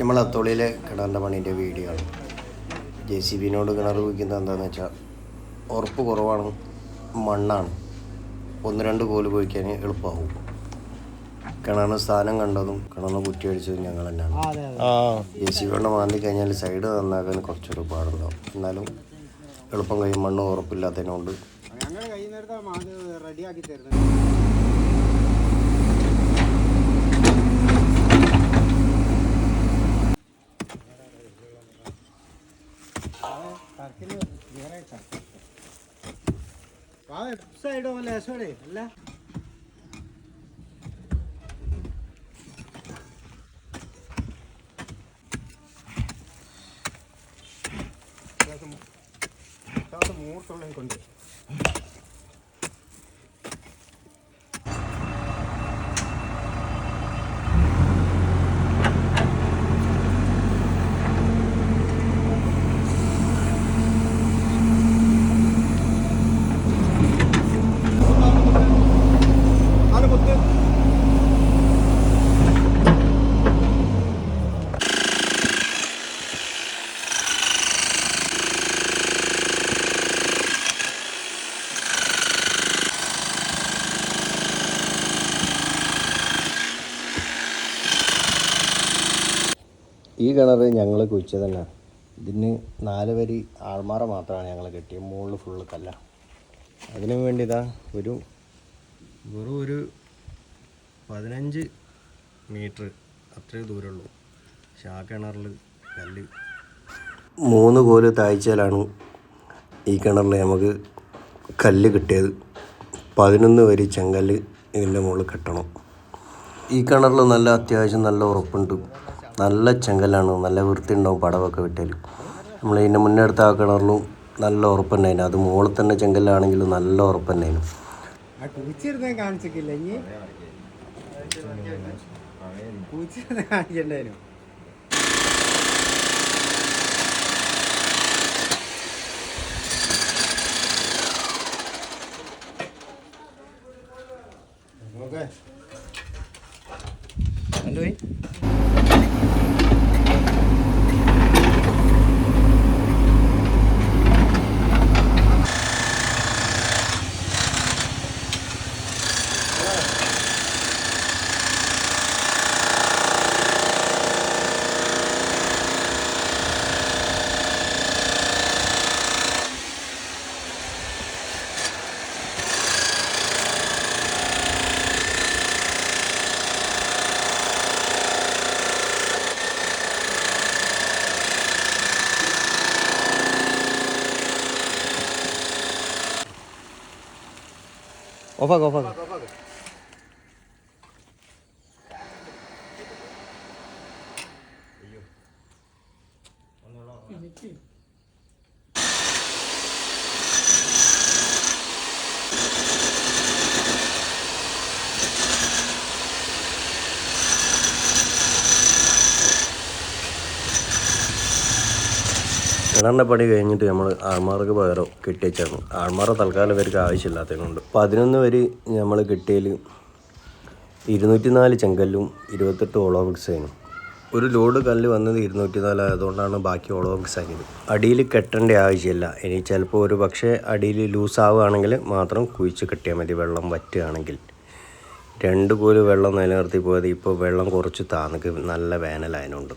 നമ്മൾ അത്തോളിയിലെ കിണറിൻ്റെ പണീൻ്റെ വീഡിയോ ആണ്. JCB-നോട് കിണർ കുഴിക്കുന്നത് എന്താണെന്ന് വെച്ചാൽ ഉറപ്പ് കുറവാണ്, മണ്ണാണ്, 1-2 കോല് കുഴിക്കാൻ എളുപ്പമാവും. കിണറിന് സ്ഥാനം കണ്ടതും കിണറിന് കുറ്റി അടിച്ചതും ഞങ്ങൾ തന്നെയാണ്. JCB-കൊണ്ട് മാന്തി കഴിഞ്ഞാൽ സൈഡ് നന്നാക്കാൻ കുറച്ചൊരു പാടുണ്ടാവും. എന്നാലും എളുപ്പം കഴിയും, മണ്ണ് ഉറപ്പില്ലാത്തതിനോണ്ട്. റെഡിയാക്കി തരുന്നത് സൈഡോ ലേശോടെ അല്ല മൂർത്തുള്ള കൊണ്ട് ഈ കിണർ ഞങ്ങൾ കുഴിച്ചത് തന്നെ. ഇതിന് 4 വരി ആൾമാറ മാത്രമാണ് ഞങ്ങൾ കെട്ടിയത്. മുകളിൽ ഫുള്ള് കല്ല. അതിനു വേണ്ടി ഇതാ വെറും ഒരു 15 മീറ്റർ അത്രയും ദൂരമുള്ളൂ. പക്ഷെ ആ കിണറിൽ കല്ല് 3 കോല് താഴ്ചയിലാണ് ഈ കിണറിൽ നമുക്ക് കല്ല് കിട്ടിയത്. 11 വരി ചെങ്കല്ല് ഇതിൻ്റെ മുകളിൽ കെട്ടണം. ഈ കിണറിൽ നല്ല അത്യാവശ്യം നല്ല ഉറപ്പുണ്ട്, നല്ല ചെങ്കല്ലാണ്, നല്ല വൃത്തി ഉണ്ടാവും. പടവൊക്കെ വിട്ടാൽ നമ്മൾ ഇതിൻ്റെ മുന്നേ എടുത്ത ആ കിണറിലും നല്ല ഉറപ്പുണ്ടായിരുന്നു. അത് മുകളിൽ തന്നെ ചെങ്കല്ലാണെങ്കിലും നല്ല ഉറപ്പുണ്ടായിരുന്നു. കാണിക്കണ്ടായിരുന്നു. ഓഫാക്ക്. കിണറിൻ്റെ പണി കഴിഞ്ഞിട്ട് നമ്മൾ ആൾമാർക്ക് പകരം കെട്ടിവെച്ചാണ്. ആൾമാറ തൽക്കാലം ഇവർക്ക് ആവശ്യമില്ലാത്തതുകൊണ്ട് 11 വരി നമ്മൾ കെട്ടിയതിൽ 204 ചെങ്കല്ലും 28 ഓളോ ബ്രിക്സ് ആയിരുന്നു. ഒരു ലോഡ് കല്ല് വന്നത് 204 ആയതുകൊണ്ടാണ് ബാക്കി ഓളോ ബ്രിക്സ് ആക്കിയത്. അടിയിൽ കെട്ടേണ്ട ആവശ്യമില്ല. ഇനി ചിലപ്പോൾ ഒരു പക്ഷേ അടിയിൽ ലൂസ് ആവുകയാണെങ്കിൽ മാത്രം കുഴിച്ച് കെട്ടിയാൽ മതി. വെള്ളം വറ്റുകയാണെങ്കിൽ 2 കോല് വെള്ളം നിലനിർത്തി പോയത്. ഇപ്പോൾ വെള്ളം കുറച്ച് താന്നിക്ക്, നല്ല വേനലായതുകൊണ്ട്.